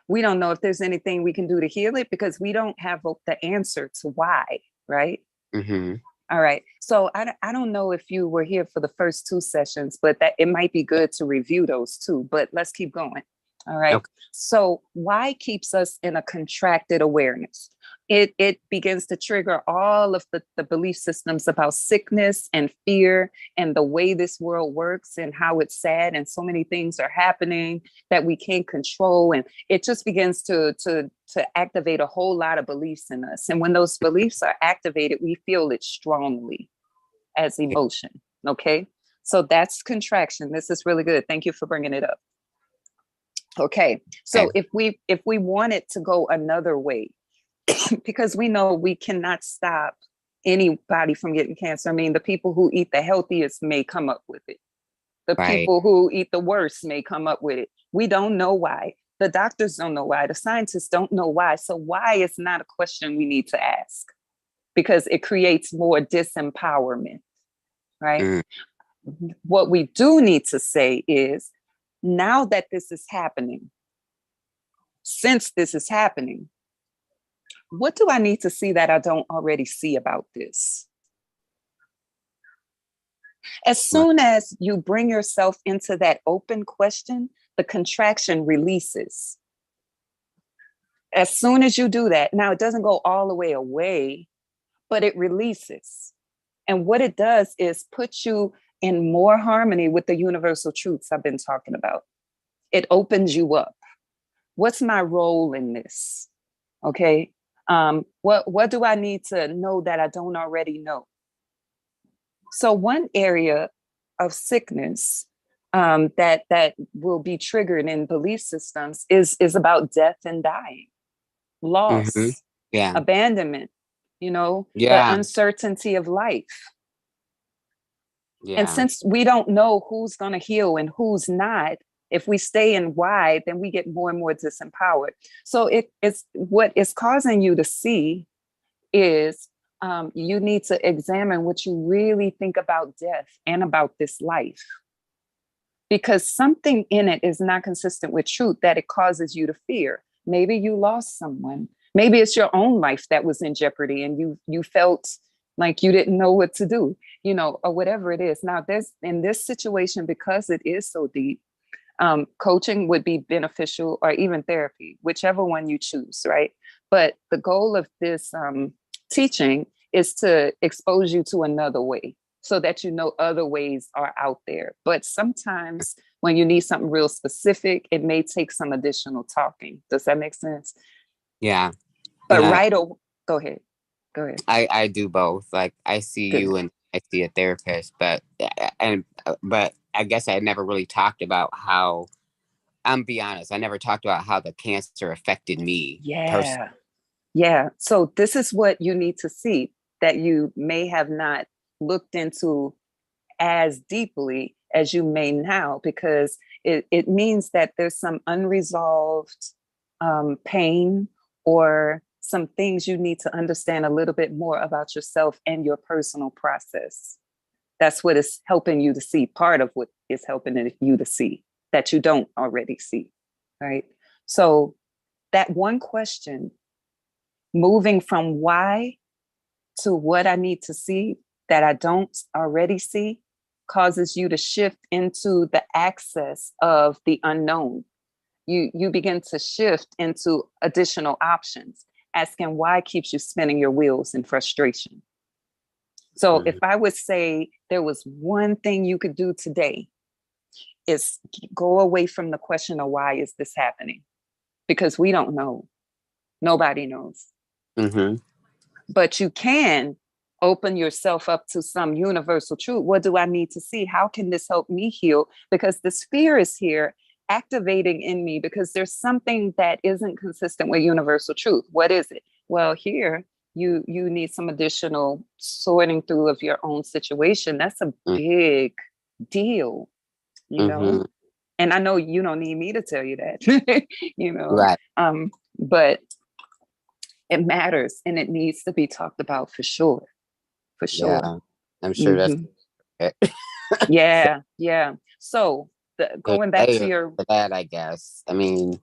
We don't know if there's anything we can do to heal it because we don't have the answer to why, right? Mm-hmm. All right. So I don't know if you were here for the first two sessions, but that it might be good to review those too. But let's keep going. All right. Okay. So why keeps us in a contracted awareness? It begins to trigger all of the belief systems about sickness and fear and the way this world works and how it's sad and so many things are happening that we can't control. And it just begins to activate a whole lot of beliefs in us. And when those beliefs are activated, we feel it strongly as emotion. Okay. So that's contraction. This is really good. Thank you for bringing it up. Okay. So Okay. if we want it to go another way, because we know we cannot stop anybody from getting cancer. I mean, the people who eat the healthiest may come up with it. The Right. people who eat the worst may come up with it. We don't know why. The doctors don't know why. The scientists don't know why. So why is not a question we need to ask because it creates more disempowerment, right? Mm, What we do need to say is now that this is happening, since this is happening, what do I need to see that I don't already see about this? As right. soon as you bring yourself into that open question, the contraction releases. As soon as you do that, now it doesn't go all the way away, but it releases. And what it does is put you in more harmony with the universal truths I've been talking about. It opens you up. What's my role in this? Okay. What do I need to know that I don't already know? So one area of sickness that will be triggered in belief systems is about death and dying, Mm-hmm. loss, Yeah. abandonment, the Yeah. uncertainty of life. And Yeah. since we don't know who's going to heal and who's not, if we stay in why, then we get more and more disempowered. So it's what is causing you to see is you need to examine what you really think about death and about this life, because something in it is not consistent with truth that it causes you to fear. Maybe you lost someone. Maybe it's your own life that was in jeopardy and you felt like you didn't know what to do, or whatever it is. Now, there's in this situation, because it is so deep, coaching would be beneficial, or even therapy, whichever one you choose, right? But the goal of this teaching is to expose you to another way so that other ways are out there. But sometimes when you need something real specific, it may take some additional talking. Does that make sense? Yeah. But And go ahead. Go ahead. I do both. Like I see Good. you and I see a therapist, but I guess I never really talked about how. I'm be honest. I never talked about how the cancer affected me personally. Yeah. Yeah. So this is what you need to see that you may have not looked into as deeply as you may now, because it means that there's some unresolved pain, or some things you need to understand a little bit more about yourself and your personal process. That's what is helping you to see, part of what is helping you to see that you don't already see, right? So that one question, moving from why to what I need to see that I don't already see, causes you to shift into the access of the unknown. You begin to shift into additional options. Asking why keeps you spinning your wheels in frustration. So if Mhm. I would say there was one thing you could do today, is go away from the question of why is this happening? Because we don't know. Nobody knows. Mm-hmm. But you can open yourself up to some universal truth. What do I need to see? How can this help me heal? Because this fear is here activating in me because there's something that isn't consistent with universal truth. What is it? Well, here you need some additional sorting through of your own situation. That's a big deal, you know. Mm-hmm. And I know you don't need me to tell you that, you know. Right. But it matters and it needs to be talked about for sure. For sure. Yeah. I'm sure that's Hmm. it. Yeah. Yeah. So There's going back to layers your, to that, I guess. I mean,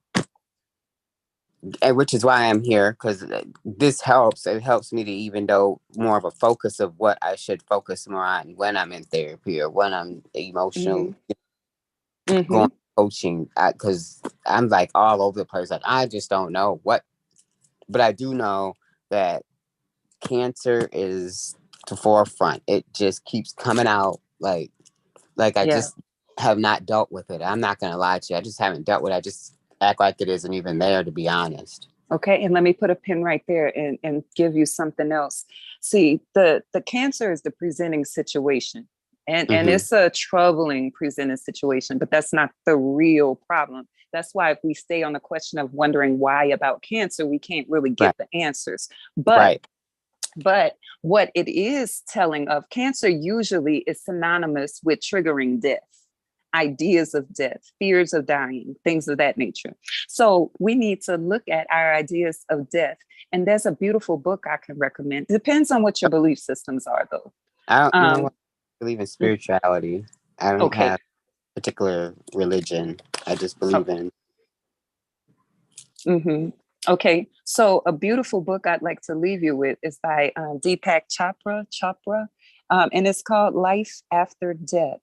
and which is why I'm here, because this helps. It helps me to even know more of a focus of what I should focus more on when I'm in therapy or when I'm hmm emotional hmm going coaching. Because I'm like all over the place. Like I just don't know what, but I do know that cancer is the forefront. It just keeps coming out. Like I yeah. just have not dealt with it. I'm not gonna lie to you. I just haven't dealt with it. I just act like it isn't even there, to be honest. Okay. And let me put a pin right there and give you something else. See, the cancer is the presenting situation. And Mm-hmm. it's a troubling presenting situation, but that's not the real problem. That's why if we stay on the question of wondering why about cancer, we can't really Right. get the answers. But Right. But what it is telling of, cancer usually is synonymous with triggering death, ideas of death, fears of dying, things of that nature. So we need to look at our ideas of death. And there's a beautiful book I can recommend. Depends on what your belief systems are, though. I don't. You know Um, what? I believe in spirituality. I don't okay. have particular religion. I just believe in. Mm-hmm. Okay. So a beautiful book I'd like to leave you with is by Deepak Chopra, and it's called Life After Death.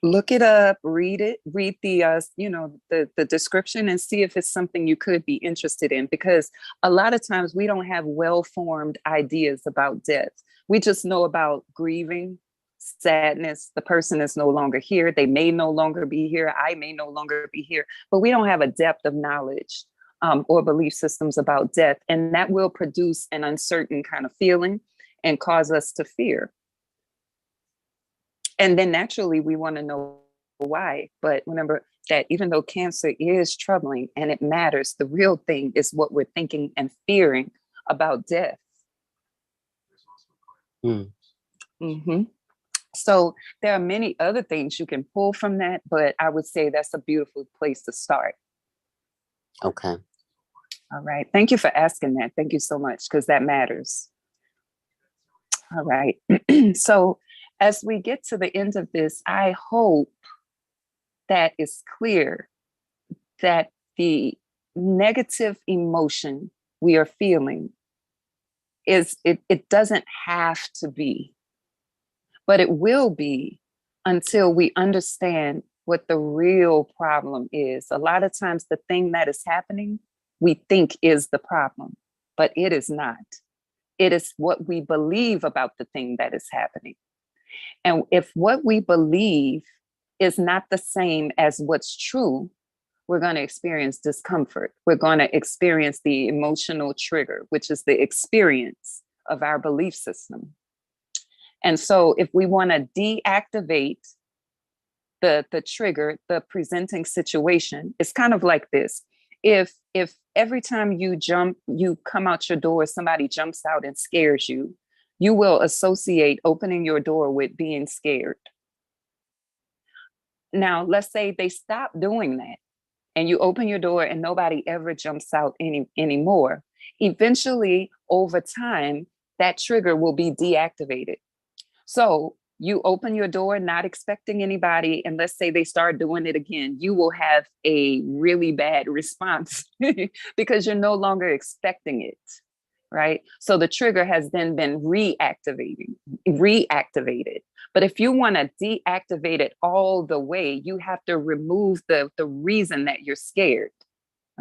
Look it up, read it, read the the description, and see if it's something you could be interested in, because a lot of times we don't have well-formed ideas about death. We just know about grieving, sadness. The person is no longer here. They may no longer be here. I may no longer be here, but we don't have a depth of knowledge or belief systems about death, and that will produce an uncertain kind of feeling and cause us to fear. And then naturally, we want to know why. But remember that even though cancer is troubling and it matters, the real thing is what we're thinking and fearing about death. Mm-hmm. So there are many other things you can pull from that, but I would say that's a beautiful place to start. Okay. All right. Thank you for asking that. Thank you so much, because that matters. All right. So as we get to the end of this, I hope that it's clear that the negative emotion we are feeling it doesn't have to be, but it will be until we understand what the real problem is. A lot of times the thing that is happening, we think is the problem, but it is not. It is what we believe about the thing that is happening. And if what we believe is not the same as what's true, we're going to experience discomfort. We're going to experience the emotional trigger, which is the experience of our belief system. And so if we want to deactivate the trigger, the presenting situation, it's kind of like this. If every time you come out your door, somebody jumps out and scares you, you will associate opening your door with being scared. Now, let's say they stop doing that and you open your door and nobody ever jumps out anymore. Eventually, over time, that trigger will be deactivated. So you open your door not expecting anybody, and let's say they start doing it again, you will have a really bad response because you're no longer expecting it, right? So the trigger has then been reactivated. But if you want to deactivate it all the way, you have to remove the reason that you're scared.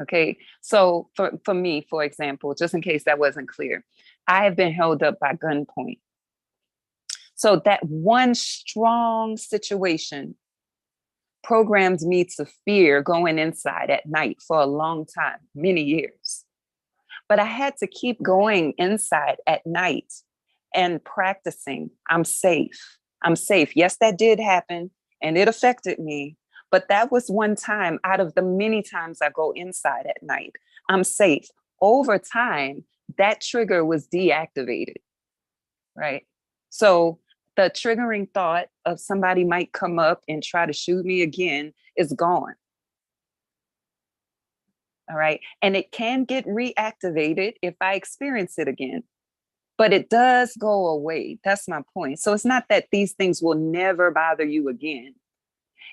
Okay. So for me, for example, just in case that wasn't clear, I have been held up by gunpoint. So that one strong situation programmed me to fear going inside at night for a long time, many years. But I had to keep going inside at night and practicing. I'm safe. I'm safe. Yes, that did happen and it affected me. But that was one time out of the many times I go inside at night. I'm safe. Over time, that trigger was deactivated, right? So the triggering thought of somebody might come up and try to shoot me again is gone. All right. And it can get reactivated if I experience it again, but it does go away. That's my point. So it's not that these things will never bother you again.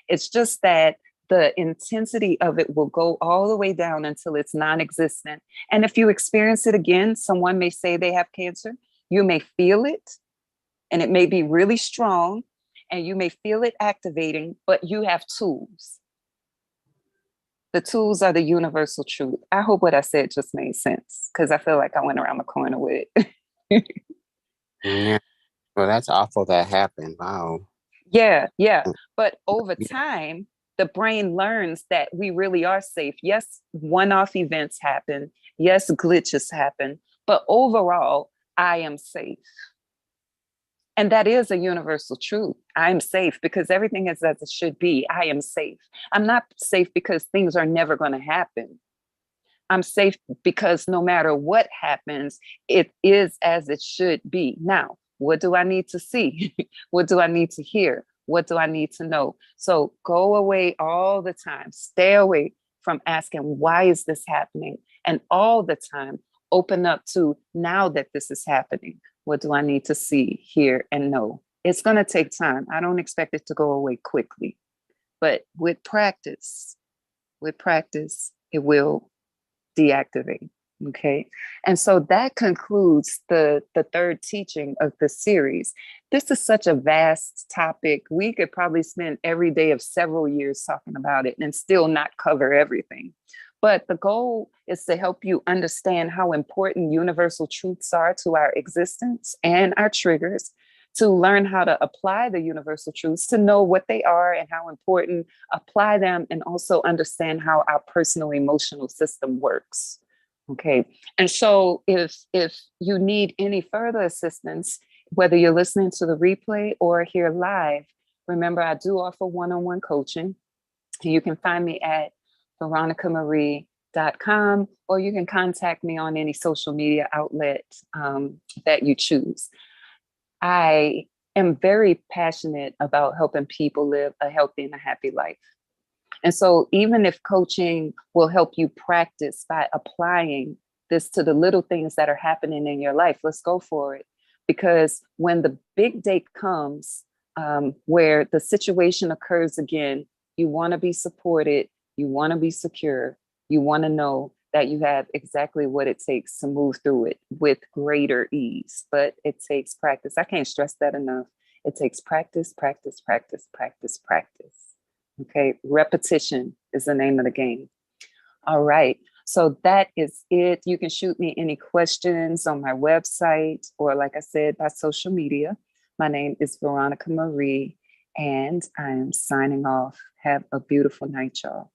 It's just that the intensity of it will go all the way down until it's non-existent. And if you experience it again, someone may say they have cancer, you may feel it, and it may be really strong, and you may feel it activating, but you have tools. The tools are the universal truth. I hope what I said just made sense, because I feel like I went around the corner with it. Yeah. Well, that's awful that happened. Wow. Yeah. But over time, the brain learns that we really are safe. Yes, one-off events happen. Yes, glitches happen. But overall, I am safe. And that is a universal truth. I'm safe because everything is as it should be. I am safe. I'm not safe because things are never going to happen. I'm safe because no matter what happens, it is as it should be. Now, what do I need to see? What do I need to hear? What do I need to know? So go away all the time. Stay away from asking, why is this happening? And all the time, open up to, now that this is happening, what do I need to see, hear, and know? It's going to take time. I don't expect it to go away quickly. But with practice, it will deactivate. Okay. And so that concludes the third teaching of the series. This is such a vast topic. We could probably spend every day of several years talking about it and still not cover everything. But the goal is to help you understand how important universal truths are to our existence and our triggers, to learn how to apply the universal truths, to know what they are and how important, apply them, and also understand how our personal emotional system works. Okay. And so if you need any further assistance, whether you're listening to the replay or here live, remember I do offer one-on-one coaching. You can find me at veronicamarie.com, or you can contact me on any social media outlet that you choose. I am very passionate about helping people live a healthy and a happy life. And so, even if coaching will help you practice by applying this to the little things that are happening in your life, let's go for it. Because when the big day comes, where the situation occurs again, you want to be supported, you want to be secure, you want to know that you have exactly what it takes to move through it with greater ease. But it takes practice. I can't stress that enough. It takes practice, practice, practice, practice, practice. Okay, repetition is the name of the game. All right, so that is it. You can shoot me any questions on my website or, like I said, by social media. My name is Veronica Marie, and I'm signing off. Have a beautiful night, y'all.